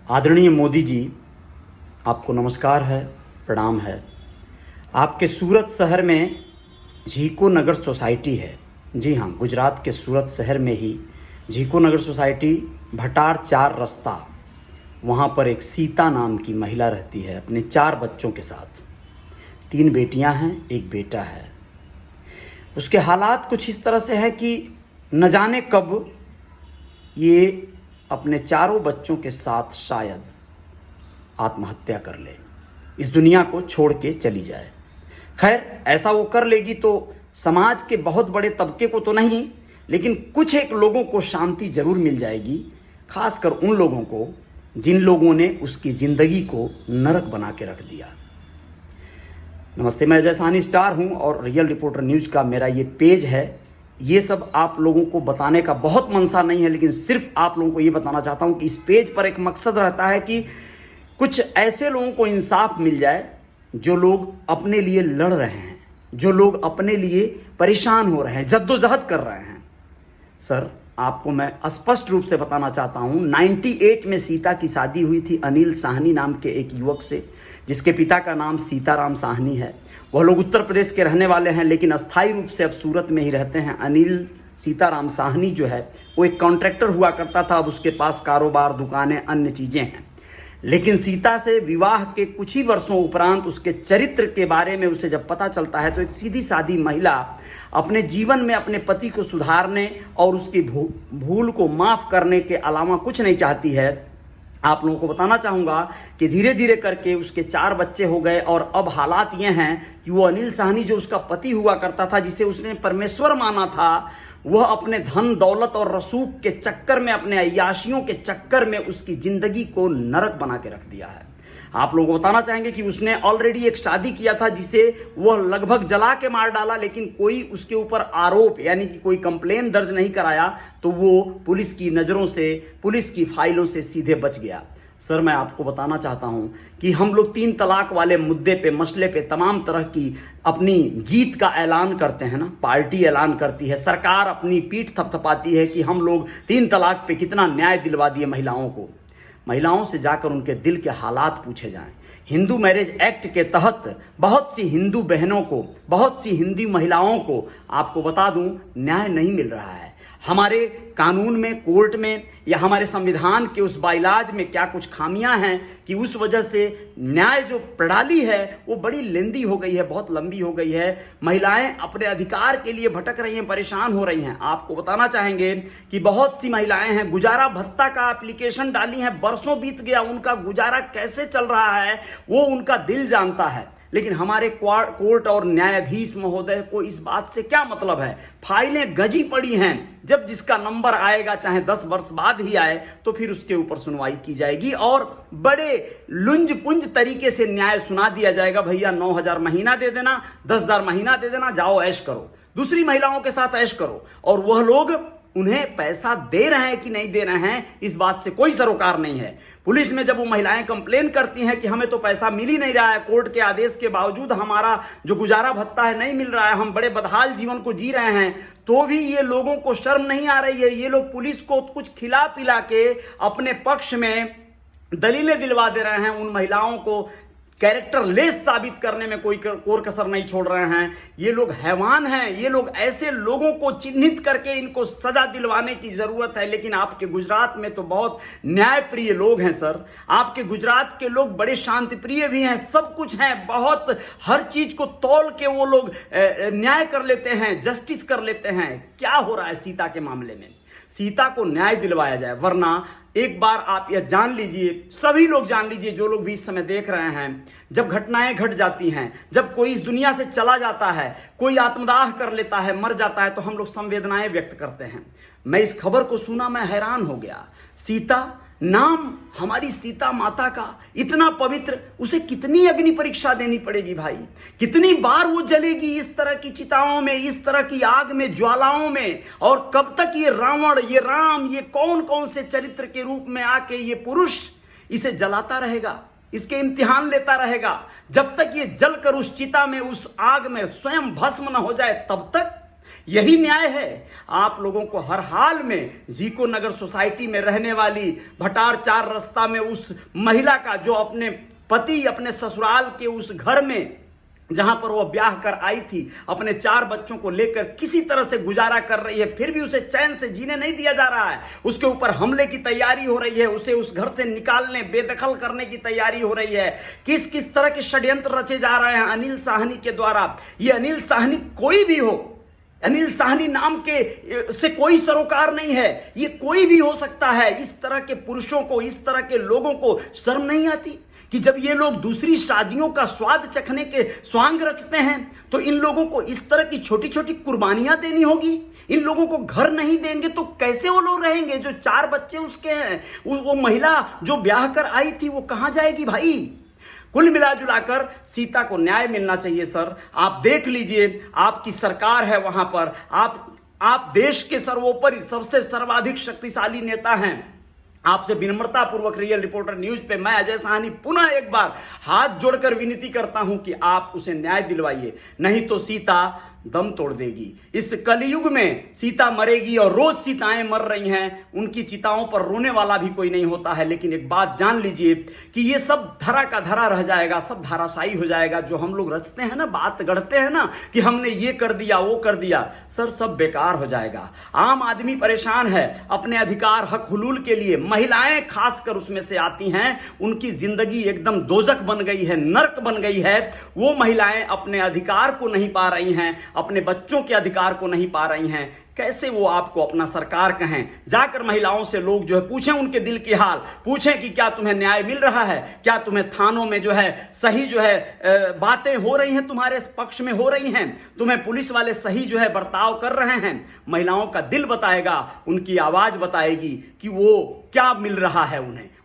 आदरणीय मोदी जी, आपको नमस्कार है, प्रणाम है। आपके सूरत शहर में झीको नगर सोसाइटी है। जी हाँ, गुजरात के सूरत शहर में ही झीको नगर सोसाइटी, भटार 4 रास्ता, वहाँ पर एक सीता नाम की महिला रहती है अपने 4 बच्चों के साथ। 3 बेटियाँ हैं, 1 बेटा है। उसके हालात कुछ इस तरह से है कि न जाने कब ये अपने चारों बच्चों के साथ शायद आत्महत्या कर ले, इस दुनिया को छोड़ के चली जाए। खैर, ऐसा वो कर लेगी तो समाज के बहुत बड़े तबके को तो नहीं, लेकिन कुछ एक लोगों को शांति जरूर मिल जाएगी, खासकर उन लोगों को जिन लोगों ने उसकी ज़िंदगी को नरक बना के रख दिया। नमस्ते, मैं अजय साहनी स्टार हूं और रियल रिपोर्टर न्यूज़ का मेरा ये पेज है। ये सब आप लोगों को बताने का बहुत मनसा नहीं है, लेकिन सिर्फ आप लोगों को ये बताना चाहता हूं कि इस पेज पर एक मकसद रहता है कि कुछ ऐसे लोगों को इंसाफ मिल जाए जो लोग अपने लिए लड़ रहे हैं, जो लोग अपने लिए परेशान हो रहे हैं, जद्दोजहद कर रहे हैं। सर, आपको मैं स्पष्ट रूप से बताना चाहता हूं, 98 में सीता की शादी हुई थी अनिल साहनी नाम के एक युवक से, जिसके पिता का नाम सीताराम साहनी है। वह लोग उत्तर प्रदेश के रहने वाले हैं, लेकिन अस्थायी रूप से अब सूरत में ही रहते हैं। अनिल सीताराम साहनी जो है वो एक कॉन्ट्रैक्टर हुआ करता था। अब उसके पास कारोबार, दुकानें, अन्य चीज़ें हैं। लेकिन सीता से विवाह के कुछ ही वर्षों उपरांत उसके चरित्र के बारे में उसे जब पता चलता है तो एक सीधी सादी महिला अपने जीवन में अपने पति को सुधारने और उसकी भूल को माफ़ करने के अलावा कुछ नहीं चाहती है। आप लोगों को बताना चाहूँगा कि धीरे धीरे करके उसके 4 बच्चे हो गए और अब हालात ये हैं कि वो अनिल साहनी जो उसका पति हुआ करता था, जिसे उसने परमेश्वर माना था, वह अपने धन दौलत और रसूख के चक्कर में, अपने अय्याशियों के चक्कर में उसकी ज़िंदगी को नरक बना के रख दिया है। आप लोगों को बताना चाहेंगे कि उसने ऑलरेडी एक शादी किया था जिसे वह लगभग जला के मार डाला, लेकिन कोई उसके ऊपर आरोप यानी कि कोई कंप्लेन दर्ज नहीं कराया, तो वो पुलिस की नज़रों से, पुलिस की फाइलों से सीधे बच गया। सर, मैं आपको बताना चाहता हूं कि हम लोग 3 तलाक वाले मुद्दे पे, मसले पे तमाम तरह की अपनी जीत का ऐलान करते हैं ना, पार्टी ऐलान करती है, सरकार अपनी पीठ थपथपाती है कि हम लोग 3 तलाक पे कितना न्याय दिलवा दिए महिलाओं को। महिलाओं से जाकर उनके दिल के हालात पूछे जाएं। हिंदू मैरिज एक्ट के तहत बहुत सी हिंदू बहनों को, बहुत सी हिंदू महिलाओं को, आपको बता दूं, न्याय नहीं मिल रहा है। हमारे कानून में, कोर्ट में या हमारे संविधान के उस बाइलाज में क्या कुछ खामियां हैं कि उस वजह से न्याय जो प्रणाली है वो बड़ी लेंदी हो गई है, बहुत लंबी हो गई है। महिलाएं अपने अधिकार के लिए भटक रही हैं, परेशान हो रही हैं। आपको बताना चाहेंगे कि बहुत सी महिलाएं हैं, गुजारा भत्ता का एप्लीकेशन डाली हैं, बरसों बीत गया, उनका गुजारा कैसे चल रहा है वो उनका दिल जानता है। लेकिन हमारे कोर्ट और न्यायाधीश महोदय को इस बात से क्या मतलब है? फाइलें गजी पड़ी हैं, जब जिसका नंबर आएगा, चाहे 10 वर्ष बाद ही आए, तो फिर उसके ऊपर सुनवाई की जाएगी और बड़े लुंज पुंज तरीके से न्याय सुना दिया जाएगा। भैया 9,000 महीना दे देना, 10,000 महीना दे देना, जाओ ऐश करो, दूसरी महिलाओं के साथ ऐश करो। और वह लोग उन्हें पैसा दे रहे हैं कि नहीं दे रहे हैं, इस बात से कोई सरोकार नहीं है। पुलिस में जब वो महिलाएं कंप्लेन करती हैं कि हमें तो पैसा मिल ही नहीं रहा है, कोर्ट के आदेश के बावजूद हमारा जो गुजारा भत्ता है नहीं मिल रहा है, हम बड़े बदहाल जीवन को जी रहे हैं, तो भी ये लोगों को शर्म नहीं आ रही है। ये लोग पुलिस को कुछ खिला पिला के अपने पक्ष में दलीलें दिलवा दे रहे हैं। उन महिलाओं को कैरेक्टर लेस साबित करने में कोई कोर कसर नहीं छोड़ रहे हैं। ये लोग हैवान हैं। ये लोग, ऐसे लोगों को चिन्हित करके इनको सजा दिलवाने की जरूरत है। लेकिन आपके गुजरात में तो बहुत न्यायप्रिय लोग हैं सर। आपके गुजरात के लोग बड़े शांतिप्रिय भी हैं, सब कुछ हैं, बहुत हर चीज को तौल के वो लोग न्याय कर लेते हैं, जस्टिस कर लेते हैं। क्या हो रहा है सीता के मामले में? सीता को न्याय दिलवाया जाए, वरना एक बार आप यह जान लीजिए, सभी लोग जान लीजिए, जो लोग भी इस समय देख रहे हैं, जब घटनाएं घट जाती हैं, जब कोई इस दुनिया से चला जाता है, कोई आत्मदाह कर लेता है, मर जाता है, तो हम लोग संवेदनाएं व्यक्त करते हैं। मैं इस खबर को सुना, मैं हैरान हो गया। सीता नाम, हमारी सीता माता का इतना पवित्र, उसे कितनी अग्नि परीक्षा देनी पड़ेगी भाई? कितनी बार वो जलेगी इस तरह की चिताओं में, इस तरह की आग में, ज्वालाओं में? और कब तक ये रावण, ये राम, ये कौन कौन से चरित्र के रूप में आके ये पुरुष इसे जलाता रहेगा, इसके इम्तिहान लेता रहेगा? जब तक ये जलकर उस चिता में, उस आग में स्वयं भस्म न हो जाए, तब तक यही न्याय है? आप लोगों को हर हाल में जीको नगर सोसाइटी में रहने वाली भटार 4 रास्ता में उस महिला का, जो अपने पति अपने ससुराल के उस घर में जहां पर वो ब्याह कर आई थी, अपने 4 बच्चों को लेकर किसी तरह से गुजारा कर रही है, फिर भी उसे चैन से जीने नहीं दिया जा रहा है। उसके ऊपर हमले की तैयारी हो रही है, उसे उस घर से निकालने, बेदखल करने की तैयारी हो रही है। किस किस तरह के षड्यंत्र रचे जा रहे हैं अनिल साहनी के द्वारा। ये अनिल साहनी कोई भी हो, अनिल साहनी नाम के से कोई सरोकार नहीं है, ये कोई भी हो सकता है। इस तरह के पुरुषों को, इस तरह के लोगों को शर्म नहीं आती कि जब ये लोग दूसरी शादियों का स्वाद चखने के स्वांग रचते हैं तो इन लोगों को इस तरह की छोटी छोटी कुर्बानियां देनी होगी। इन लोगों को घर नहीं देंगे तो कैसे वो लोग रहेंगे? जो 4 बच्चे उसके हैं, वो महिला जो ब्याह कर आई थी, वो कहां जाएगी भाई? कुल मिला जुलाकर सीता को न्याय मिलना चाहिए सर। आप देख लीजिए, आपकी सरकार है वहां पर, आप देश के सर्वोपरि सबसे सर्वाधिक शक्तिशाली नेता हैं। आपसे विनम्रता पूर्वक रियल रिपोर्टर न्यूज पे मैं अजय साहनी पुनः एक बार हाथ जोड़कर विनती करता हूं कि आप उसे न्याय दिलवाइए, नहीं तो सीता दम तोड़ देगी। इस कलयुग में सीता मरेगी और रोज सीताएं मर रही हैं, उनकी चिताओं पर रोने वाला भी कोई नहीं होता है। लेकिन एक बात जान लीजिए कि ये सब धरा का धरा रह जाएगा, सब धाराशायी हो जाएगा। जो हम लोग रचते हैं ना, बात गढ़ते हैं ना कि हमने ये कर दिया, वो कर दिया, सर सब बेकार हो जाएगा। आम आदमी परेशान है अपने अधिकार हक हुलूल के लिए, महिलाएं खासकर उसमें से आती हैं, उनकी जिंदगी एकदम दोजक बन गई है, नर्क बन गई है। वो महिलाएं अपने अधिकार को नहीं पा रही हैं, अपने बच्चों के अधिकार को नहीं पा रही हैं। कैसे वो आपको अपना सरकार कहें? जाकर महिलाओं से लोग जो है पूछें उनके दिल की हाल, पूछें कि क्या तुम्हें न्याय मिल रहा है, क्या तुम्हें थानों में जो है सही जो है बातें हो रही हैं, तुम्हारे पक्ष में हो रही हैं, तुम्हें पुलिस वाले सही जो है बर्ताव कर रहे हैं। महिलाओं का दिल बताएगा, उनकी आवाज बताएगी कि वो क्या मिल रहा है,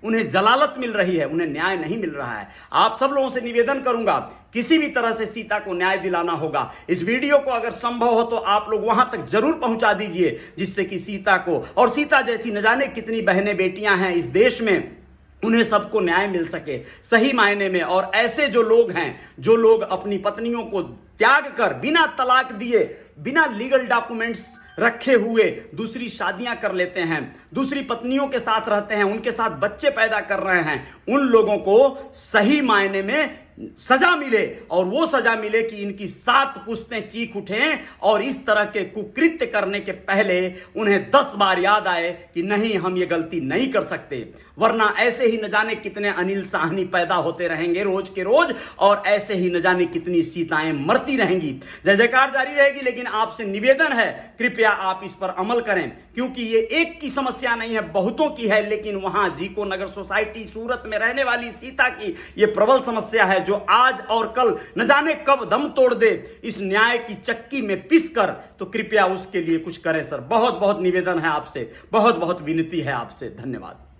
उन्हें जलालत मिल रही है, उन्हें न्याय नहीं मिल रहा है। आप सब लोगों से निवेदन करूंगा, किसी भी तरह से सीता को न्याय दिलाना होगा। इस वीडियो को अगर संभव हो तो आप लोग वहां तक जरूर पहुंचा दीजिए, जिससे कि सीता को और सीता जैसी न जाने कितनी बहनें बेटियां हैं इस देश में, उन्हें सबको न्याय मिल सके सही मायने में। और ऐसे जो लोग हैं, जो लोग अपनी पत्नियों को त्याग कर बिना तलाक दिए, बिना लीगल डॉक्यूमेंट्स रखे हुए दूसरी शादियां कर लेते हैं, दूसरी पत्नियों के साथ रहते हैं, उनके साथ बच्चे पैदा कर रहे हैं, उन लोगों को सही मायने में सजा मिले। और वो सजा मिले कि इनकी 7 पुश्तें चीख उठें और इस तरह के कुकृत्य करने के पहले उन्हें 10 बार याद आए कि नहीं, हम ये गलती नहीं कर सकते। वरना ऐसे ही न जाने कितने अनिल साहनी पैदा होते रहेंगे रोज के रोज, और ऐसे ही न जाने कितनी सीताएं मरती रहेंगी। जय जयकार जारी रहेगी। लेकिन आपसे निवेदन है, कृपया आप इस पर अमल करें, क्योंकि ये एक की समस्या नहीं है, बहुतों की है। लेकिन वहां जीको नगर सोसाइटी सूरत में रहने वाली सीता की ये प्रबल समस्या है, जो आज और कल न जाने कब दम तोड़ दे इस न्याय की चक्की में पिस कर। तो कृपया उसके लिए कुछ करें सर। बहुत बहुत निवेदन है आपसे, बहुत बहुत विनती है आपसे। धन्यवाद।